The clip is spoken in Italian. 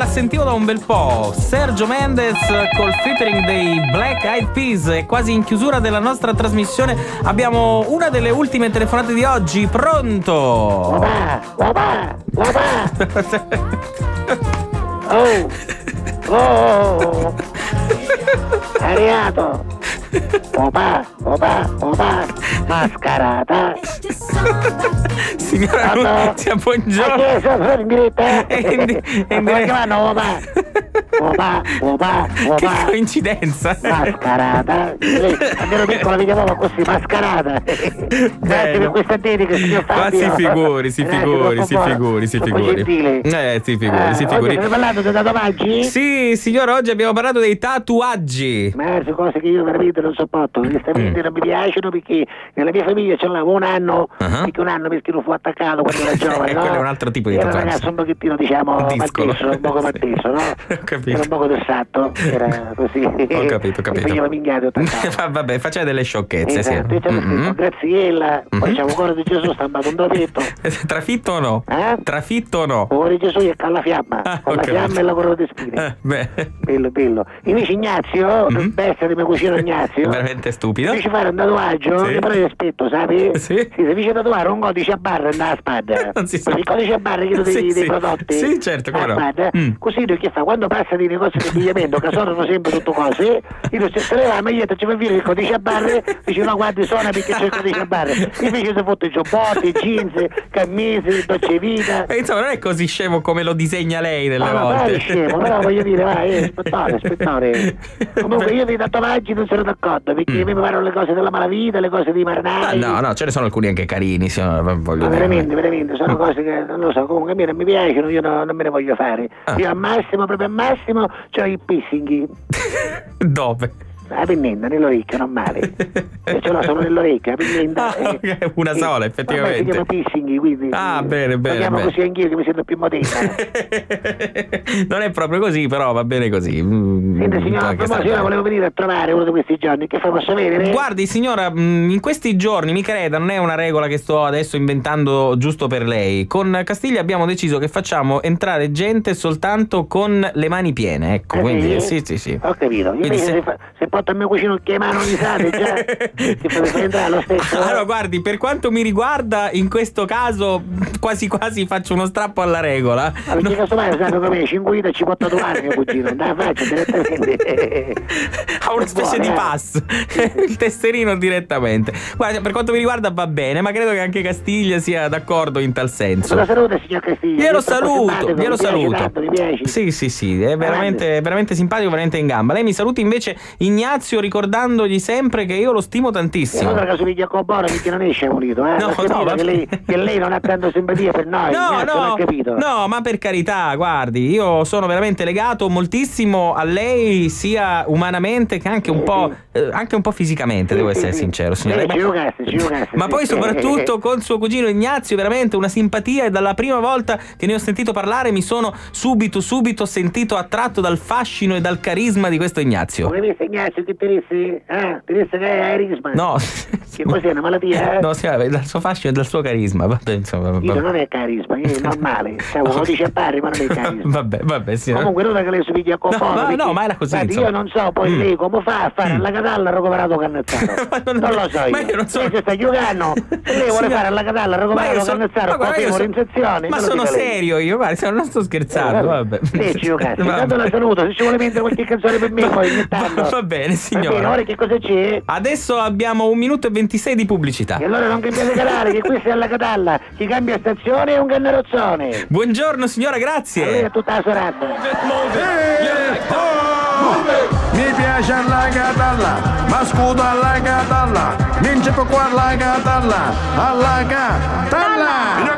sentivo da un bel po'. Sergio Mendes col featuring dei Black Eyed Peas. E quasi in chiusura della nostra trasmissione abbiamo una delle ultime telefonate di oggi. Pronto? Papà. Oh. Arrivato. Papà. Mascarata. Signora Nunzia, buongiorno. Ma che sono in diretta? Ma chiamano papà. Che coincidenza. Mascarata. Almeno piccola mi chiamava così, mascarata. Grazie per questa dedica, signor Fabio. Ma si figuri. Si figuri. Si figuri. Avete parlato dei tatuaggi? Sì, signora, oggi abbiamo parlato dei tatuaggi. Ma sono cose che io veramente non sopporto. Queste vite non mi piacciono perché nella mia famiglia ce l'avevo un anno, perché un anno perché non fu attaccato quando era giovane, no? Quello è un altro tipo di era tatuaggio. un ragazzo un pochettino, diciamo, Discolo. un poco mattesso, no? Ho capito. Era un poco dossato, era così. Ho capito. Mi faceva minchiate o attaccato. Vabbè, faceva delle sciocchezze, Esatto, sì. c'era scritto Graziella, poi c'è un cuore di Gesù stampato un trofetto. Trafitto o no? Trafitto o no? Il cuore di Gesù è con la fiamma, con la fiamma e la corona di spine. Bello. Invece Ignazio, bestia di mio cugino Ignazio, veramente stupido. fece fare un tatuaggio, Sì. che però rispetto, sai? Sì. Si fece tatuare un codice a barre nella spada. Non si sa. Il codice a barre che dei prodotti. Sì, certo, come no. Spada. Così lui che fa? Quando passa di negozi di abbigliamento, che sono sempre tutto cose, io se leva la maglietta ci fa dire il codice a barre, dice no guardi suona perché c'è il codice a barre. Invece si fotte i giubbotti, jeans, cammise, dolce vita. Insomma, non è così scemo come lo disegna lei delle volte. Vai scemo, però voglio dire, vai, spettore. Comunque io dei tatuaggi non sono d'accordo, perché mi parlano le cose della malavita, le cose dei marinai. No, ce ne sono alcuni anche carini, voglio Ma dire. veramente, sono cose che non lo so, comunque a me non mi piacciono, io non me ne voglio fare. Io proprio al massimo, c'ho i piercing. Dove? La pennetta nell'orecchio, non male. E ce l'ho solo nell'orecchio, la pennetta. Ok, una sola, effettivamente. Si chiama piercing, quindi. Bene. Lo chiamo così anch'io che mi sento più moderna. Non è proprio così, però va bene così. Senta signora, a proposito, volevo venire a trovare uno di questi giorni, che fa, posso vedere? Guardi signora, in questi giorni, mi creda, non è una regola che sto adesso inventando giusto per lei. Con Castiglia abbiamo deciso che facciamo entrare gente soltanto con le mani piene, ecco, quindi sì. Ho capito. Io invece se porto il mio cucino che mano mi sate già si potrebbe entrare lo stesso. Allora guardi, per quanto mi riguarda, in questo caso quasi faccio uno strappo alla regola. Ma perché casomai sanno come 5 vite ci può tatuare mio cugino, dai faccia direttamente. Ha una specie di pass, il tesserino direttamente. Guarda, per quanto mi riguarda va bene, ma credo che anche Castiglia sia d'accordo in tal senso. Lo saluta signor Castiglia. Glielo saluto. Tanto, mi piace. Sì, è veramente simpatico, veramente in gamba. Lei mi saluti invece Ignazio, ricordandogli sempre che io lo stimo tantissimo. Allora caso piglia con Bora perché non esce pulito, che lei non ha tanto simpatia per noi. Non ha capito. No, ma per carità, guardi, io sono veramente legato moltissimo a lei, sia umanamente che anche un po' fisicamente, devo essere sincero, signore. Ma poi soprattutto con suo cugino Ignazio, veramente una simpatia, e dalla prima volta che ne ho sentito parlare mi sono subito sentito attratto dal fascino e dal carisma di questo Ignazio. Come visto Ignazio che ti disse? Ti disse che è carisma? No. Che cos'è, una malattia? No, sì, dal suo fascino e dal suo carisma. Vabbè, insomma. Io non è carisma, è normale. Lo dice a pari, ma non è carisma. Vabbè, sì. Comunque non è che lei si piglia con Bora. No, ma era così. Guardi, io non so poi lei come fa a fare alla catalla recuperato Cannezzaro. Non lo so io. Ma io non so. Lei si sta giocando. Se lei vuole fare alla catalla recuperato Cannezzaro, potevamo in sezione. Ma sono serio io, guarda, non sto scherzando, vabbè. Sì, ci giocassi. Intanto la saluto, se ci vuole mettere qualche canzone per me poi ogni tanto. Va bene, signora. Va bene, ora che cosa c'è? Adesso abbiamo 1 minuto e 26 di pubblicità. E allora non cambiate canale, che questo è alla catalla. Chi cambia stazione è un cannerozzone. Buongiorno signora, grazie. A lei è tutta la serata. Mi piace alla catalla, ma scudo alla catalla, mince per qua alla catalla, alla catalla.